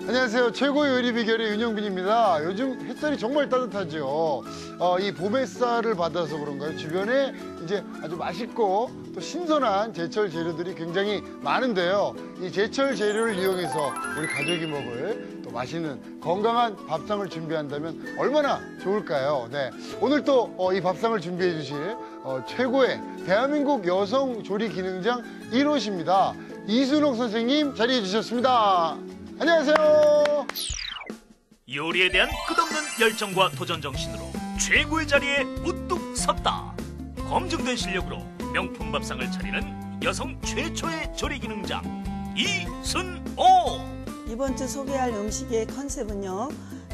안녕하세요. 최고의 요리 비결의 윤영빈입니다. 요즘 햇살이 정말 따뜻하죠. 이 봄 햇살을 받아서 그런가요? 주변에 이제 아주 맛있고 또 신선한 제철 재료들이 굉장히 많은데요. 이 제철 재료를 이용해서 우리 가족이 먹을 또 맛있는 건강한 밥상을 준비한다면 얼마나 좋을까요? 네. 오늘 또 이 밥상을 준비해 주실 최고의 대한민국 여성 조리 기능장 1호십니다. 이순옥 선생님 자리해 주셨습니다. 안녕하세요. 요리에 대한 끝없는 열정과 도전 정신으로 최고의 자리에 우뚝 섰다. 검증된 실력으로 명품 밥상을 차리는 여성 최초의 조리 기능장 이순옥. 이번 주 소개할 음식의 컨셉은요,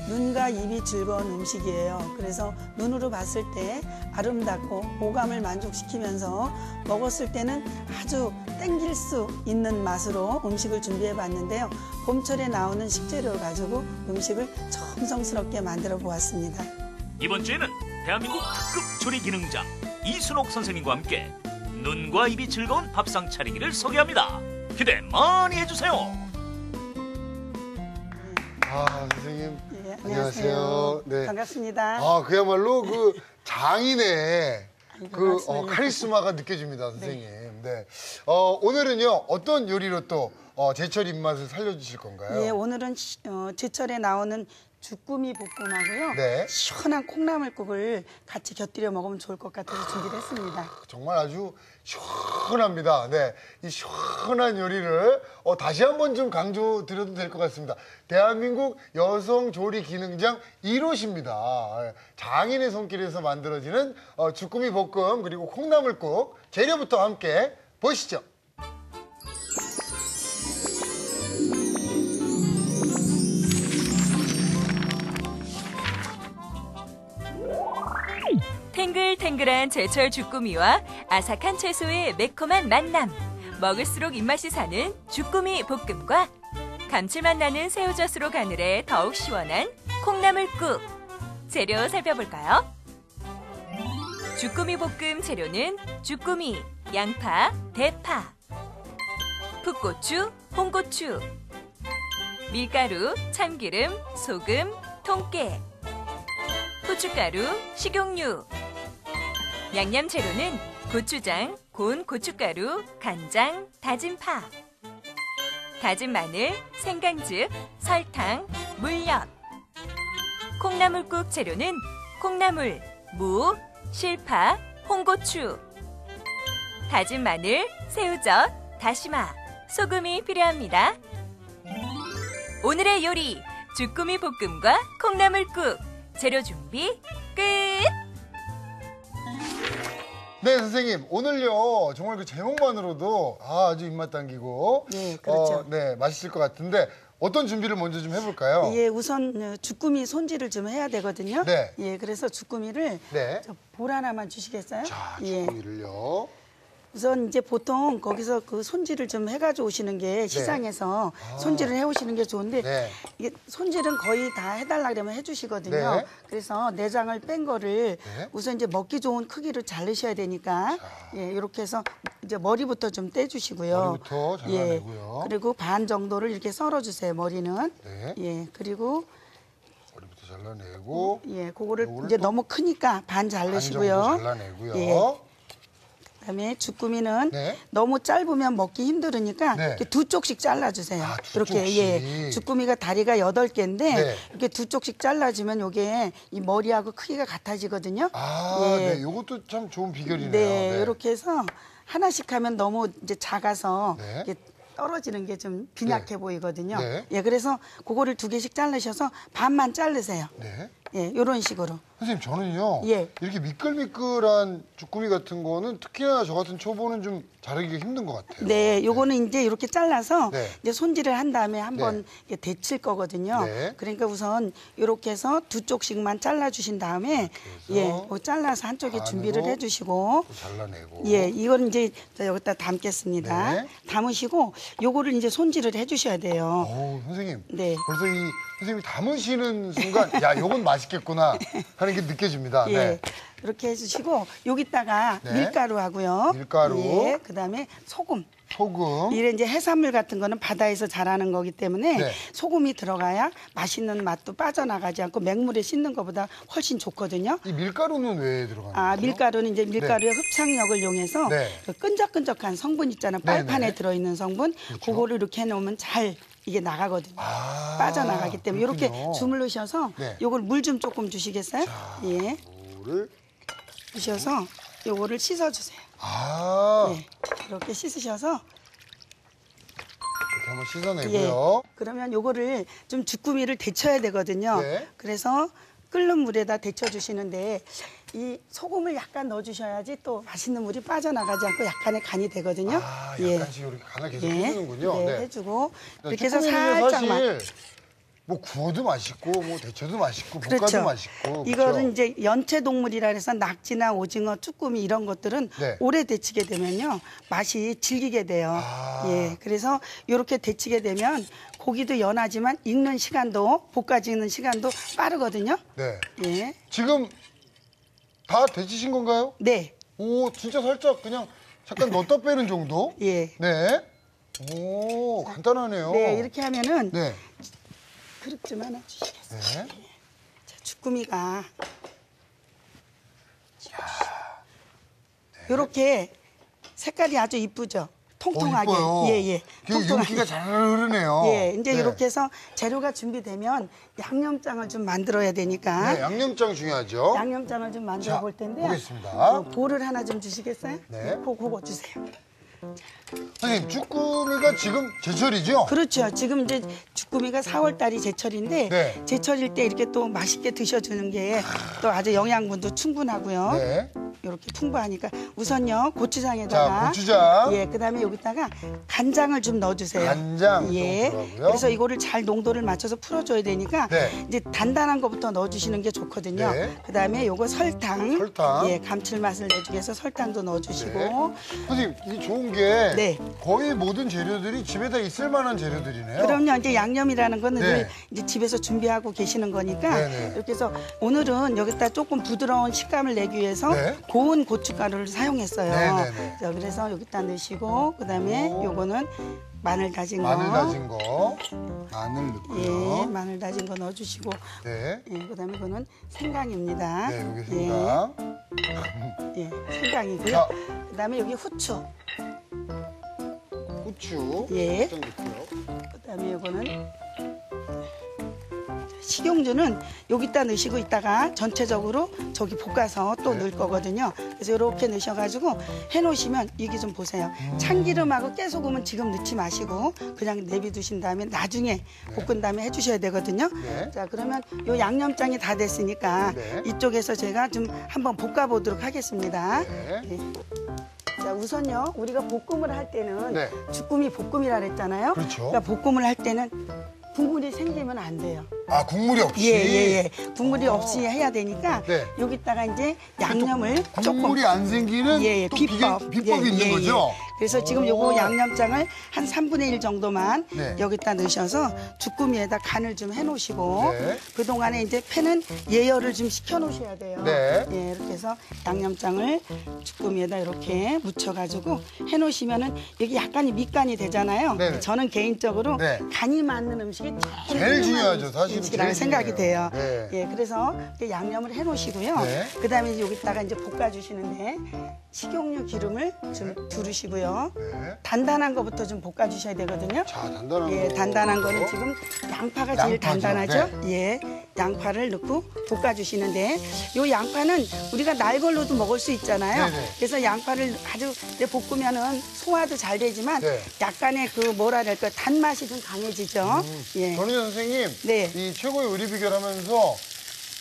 눈과 입이 즐거운 음식이에요. 그래서 눈으로 봤을 때 아름답고 오감을 만족시키면서 먹었을 때는 아주 땡길 수 있는 맛으로 음식을 준비해 봤는데요. 봄철에 나오는 식재료를 가지고 음식을 정성스럽게 만들어 보았습니다. 이번 주에는 대한민국 특급 조리 기능장 이순옥 선생님과 함께 눈과 입이 즐거운 밥상 차리기를 소개합니다. 기대 많이 해주세요. 선생님. 네, 안녕하세요. 네. 반갑습니다. 그야말로 그 장인의 그 맞습니다. 카리스마가 느껴집니다, 선생님. 네. 오늘은요, 어떤 요리로 또 제철 입맛을 살려주실 건가요? 예, 오늘은 제철에 나오는 주꾸미 볶음하고요. 네. 시원한 콩나물국을 같이 곁들여 먹으면 좋을 것 같아서 준비를 했습니다. 정말 아주 시원합니다. 네. 이 시원한 요리를 다시 한번 좀 강조드려도 될 것 같습니다. 대한민국 여성 조리 기능장 1호십니다. 장인의 손길에서 만들어지는 주꾸미 볶음 그리고 콩나물국 재료부터 함께 보시죠. 탱글탱글한 제철 주꾸미와 아삭한 채소의 매콤한 만남, 먹을수록 입맛이 사는 주꾸미 볶음과 감칠맛 나는 새우젓으로 가늘해 더욱 시원한 콩나물국. 재료 살펴볼까요? 주꾸미 볶음 재료는 주꾸미, 양파, 대파, 풋고추, 홍고추, 밀가루, 참기름, 소금, 통깨, 후춧가루, 식용유. 양념 재료는 고추장, 고운 고춧가루, 간장, 다진 파, 다진 마늘, 생강즙, 설탕, 물엿. 콩나물국 재료는 콩나물, 무, 실파, 홍고추, 다진 마늘, 새우젓, 다시마, 소금이 필요합니다. 오늘의 요리, 주꾸미 볶음과 콩나물국. 재료 준비 끝! 네, 선생님. 오늘요, 정말 그 제목만으로도 아주 입맛 당기고. 네, 그렇죠. 네, 맛있을 것 같은데 어떤 준비를 먼저 좀 해볼까요? 예, 우선 주꾸미 손질을 좀 해야 되거든요. 네. 예, 그래서 주꾸미를 네. 볼 하나만 주시겠어요? 자, 예. 주꾸미를요. 우선 이제 보통 거기서 그 손질을 좀 해가지고 오시는 게 시장에서 손질을 해오시는 게 좋은데 네. 이게 손질은 거의 다 해달라 그러면 해주시거든요. 네. 그래서 내장을 뺀 거를 네. 우선 이제 먹기 좋은 크기로 자르셔야 되니까 예, 이렇게 해서 이제 머리부터 좀 떼주시고요. 머리부터 잘라내고요. 예, 그리고 반 정도를 이렇게 썰어주세요. 머리는. 네. 예, 그리고 머리부터 잘라내고. 예, 그거를 요거를 이제 또 너무 크니까 반 반 자르시고요. 정도 잘라내고요. 예. 그다음에 주꾸미는 네. 너무 짧으면 먹기 힘들으니까 네. 이렇게 두 쪽씩 잘라주세요. 아, 두 이렇게 쪽씩. 예, 주꾸미가 다리가 8개인데 네. 이렇게 두 쪽씩 잘라주면 이게 이 머리하고 크기가 같아지거든요. 네. 이것도 참 좋은 비결이네요. 네, 이렇게 해서 하나씩 하면 너무 이제 작아서 네. 이게 떨어지는 게 좀 빈약해 네. 보이거든요. 네. 예, 그래서 그거를 2개씩 자르셔서 반만 자르세요. 네. 예, 이런 식으로. 선생님, 저는요. 예. 이렇게 미끌미끌한 주꾸미 같은 거는 특히나 저 같은 초보는 좀 자르기가 힘든 것 같아요. 네, 요거는 이제 이렇게 잘라서 네. 이제 손질을 한 다음에 한번 네. 데칠 거거든요. 네. 그러니까 우선 이렇게 해서 두 쪽씩만 잘라 주신 다음에 예, 잘라서 한쪽에 반으로 준비를 해 주시고 또 잘라내고. 예, 이거는 이제 여기다 담겠습니다. 네. 담으시고 요거를 이제 손질을 해 주셔야 돼요. 선생님. 네. 벌써 이 선생님이 담으시는 순간 야, 요건 맛있겠구나 하는 게 느껴집니다. 예. 네. 이렇게 해주시고 여기다가 네. 밀가루하고요. 밀가루. 예, 그다음에 소금. 소금. 이래 이제 해산물 같은 거는 바다에서 자라는 거기 때문에 네. 소금이 들어가야 맛있는 맛도 빠져나가지 않고 맹물에 씻는 것보다 훨씬 좋거든요. 이 밀가루는 왜 들어가는 거죠? 아, 밀가루는 이제 밀가루의 흡착력을 이용해서 네. 그 끈적끈적한 성분 있잖아요. 네, 빨판에 네. 들어있는 성분. 그거를 이렇게 해놓으면 잘 이게 나가거든요. 아, 빠져나가기 때문에 이렇게 그렇군요. 주물르셔서 네. 요걸 물 좀 조금 주시겠어요? 예. 물을. 주셔서 요거를 씻어주세요. 아, 네. 이렇게 씻으셔서 이렇게 한번 씻어내고요. 그러면 요거를 좀 주꾸미를 데쳐야 되거든요. 네. 그래서 끓는 물에다 데쳐주시는데 이 소금을 약간 넣어주셔야지 또 맛있는 물이 빠져나가지 않고 약간의 간이 되거든요. 아, 예. 약간씩 이렇게 간을 계속 예. 해주는군요. 네, 해주고 네, 이렇게 해서 쭈꾸미는 살짝만. 사실 뭐 구워도 맛있고 뭐 데쳐도 맛있고 볶아도 그렇죠. 맛있고. 이거는 그렇죠? 이제 연체 동물이라 해서 낙지나 오징어, 쭈꾸미 이런 것들은 네. 오래 데치게 되면요 맛이 질기게 돼요. 아. 예, 그래서 이렇게 데치게 되면 고기도 연하지만 익는 시간도 볶아지는 시간도 빠르거든요. 네. 예, 지금 다 데치신 건가요? 네, 오, 진짜 살짝 그냥 잠깐 넣었다 빼는 정도? 예. 네. 오, 간단하네요. 네, 이렇게 하면은 네. 그릇 좀 하나 주시겠어요? 네. 자, 주꾸미가 이렇게 색깔이 아주 이쁘죠? 통통하게. 이뻐요. 예, 예. 그 윤기가 잘 흐르네요. 예, 이제 네. 이렇게 해서 재료가 준비되면 양념장을 좀 만들어야 되니까 네, 양념장 중요하죠. 양념장을 좀 만들어 자, 볼 텐데요. 보겠습니다. 볼을 하나 좀 주시겠어요? 네. 그거 주세요. 선생님, 쭈꾸미가 지금 제철이죠? 그렇죠. 지금 이제 주꾸미가 4월 달이 제철인데 네. 제철일 때 이렇게 또 맛있게 드셔주는 게 또 아주 영양분도 충분하고요. 네. 이렇게 풍부하니까 우선요 자, 고추장에다가 고추장. 예 그다음에 여기다가 간장을 좀 넣어주세요. 간장 예. 좀 들어가고요. 그래서 이거를 잘 농도를 맞춰서 풀어줘야 되니까 네. 이제 단단한 것부터 넣어주시는 게 좋거든요. 네. 그다음에 요거 설탕. 설탕. 예 감칠맛을 내주기 위해서 설탕도 넣어주시고. 네. 선생님, 이게 좋은 게 네. 거의 모든 재료들이 집에다 있을 만한 재료들이네요. 그럼요. 이제 양념이라는 거는 네. 늘 이제 집에서 준비하고 계시는 거니까 네네. 이렇게 해서 오늘은 여기다 조금 부드러운 식감을 내기 위해서 네. 고운 고춧가루를 사용했어요. 네네네. 자, 그래서 여기다 넣으시고 그다음에 오. 요거는 마늘 다진 마늘 거. 다진 거. 마늘 예, 넣고요. 마늘 다진 거 넣어주시고 네. 예, 그다음에 이거는 생강입니다. 네, 여기 생강. 예, 예, 생강이고요. 자. 그다음에 여기 후추. 후추. 예. 살짝 넣고요. 그다음에 이거는 식용유는 여기다 넣으시고 있다가 전체적으로 저기 볶아서 또 넣을 거거든요. 그래서 이렇게 넣으셔가지고 해놓으시면 이게 좀 보세요. 참기름하고 깨소금은 지금 넣지 마시고 그냥 내비두신 다음에 나중에 볶은 다음에 해주셔야 되거든요. 네. 자 그러면 요 양념장이 다 됐으니까 네. 이쪽에서 제가 좀 한번 볶아보도록 하겠습니다. 네. 예. 자 우선요 우리가 볶음을 할 때는 네. 주꾸미 볶음이라 그랬잖아요. 그렇죠. 그러니까 볶음을 할 때는 국물이 생기면 안 돼요. 아, 국물이 없이. 예. 국물이 없이 해야 되니까 네. 여기다가 이제 양념을 조금 국물이 안 생기는 예, 또 비법. 비법이 예, 있는 예, 거죠? 예. 그래서 지금 요거 양념장을 한 3분의 1 정도만 네. 여기다 넣으셔서 주꾸미에다 간을 좀 해놓으시고 네. 그동안에 이제 팬은 예열을 좀 시켜놓으셔야 돼요. 네. 예, 이렇게 해서 양념장을 주꾸미에다 이렇게 묻혀가지고 해놓으시면은 여기 약간이 밑간이 되잖아요. 네네. 저는 개인적으로 네. 간이 맞는 음식이 제일 중요하죠. 사실은 음식이라고 제일 생각이 돼요. 중요해요. 네. 예, 그래서 이렇게 양념을 해놓으시고요. 네. 그다음에 이제 여기다가 이제 볶아주시는데 식용유 기름을 좀 두르시고요. 네. 단단한 거부터 좀 볶아주셔야 되거든요. 자, 단단한 예, 거. 단단한 거는 지금 양파가 제일 양파죠. 단단하죠. 예, 양파를 넣고 볶아주시는데 요 양파는 우리가 날 걸로도 먹을 수 있잖아요. 네네. 그래서 양파를 아주 이제 볶으면은 소화도 잘 되지만 네. 약간의 그 뭐라 그럴까 단맛이 좀 강해지죠. 예. 전희연 선생님, 네. 이 최고의 요리 비결하면서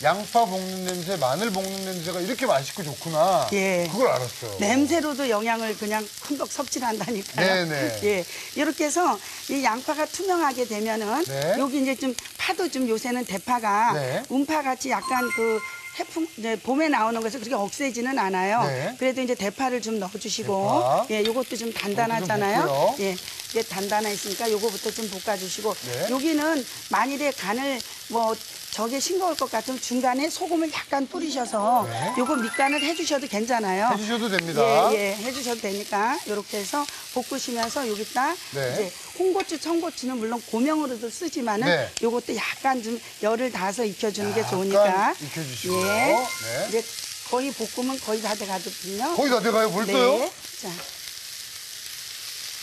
양파 볶는 냄새, 마늘 볶는 냄새가 이렇게 맛있고 좋구나. 예. 그걸 알았어요. 냄새로도 영양을 그냥 흠뻑 섭취한다니까요. 네네. 예. 이렇게 해서 이 양파가 투명하게 되면은 네. 여기 이제 좀 파도 좀 요새는 대파가 네. 운파 같이 약간 그 해풍 이제 봄에 나오는 것이 그렇게 억세지는 않아요. 네. 그래도 이제 대파를 좀 넣어주시고 대파. 예, 요것도 좀 단단하잖아요. 볶고요. 예, 이게 단단했으니까 요거부터 좀 볶아주시고 네. 여기는 만일에 간을 뭐 저게 싱거울 것 같으면 중간에 소금을 약간 뿌리셔서 네. 요거 밑간을 해주셔도 괜찮아요. 해주셔도 됩니다. 예, 해주셔도 되니까 이렇게 해서 볶으시면서 여기다 네. 이제 홍고추, 청고추는 물론 고명으로도 쓰지만은 네. 요것도 약간 좀 열을 닿아서 익혀주는 게 약간 좋으니까. 익혀주시고요. 예. 네. 이제 거의 볶으면 거의 다 돼가거든요. 거의 다 돼가요, 벌써요? 네. 자,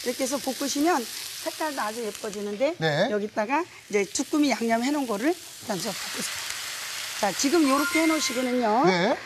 이렇게 해서 볶으시면 색깔도 아주 예뻐지는데 네. 여기다가 이제 주꾸미 양념 해놓은 거를 일단 저 볶으세요. 자, 지금 이렇게 해놓으시고는요. 네.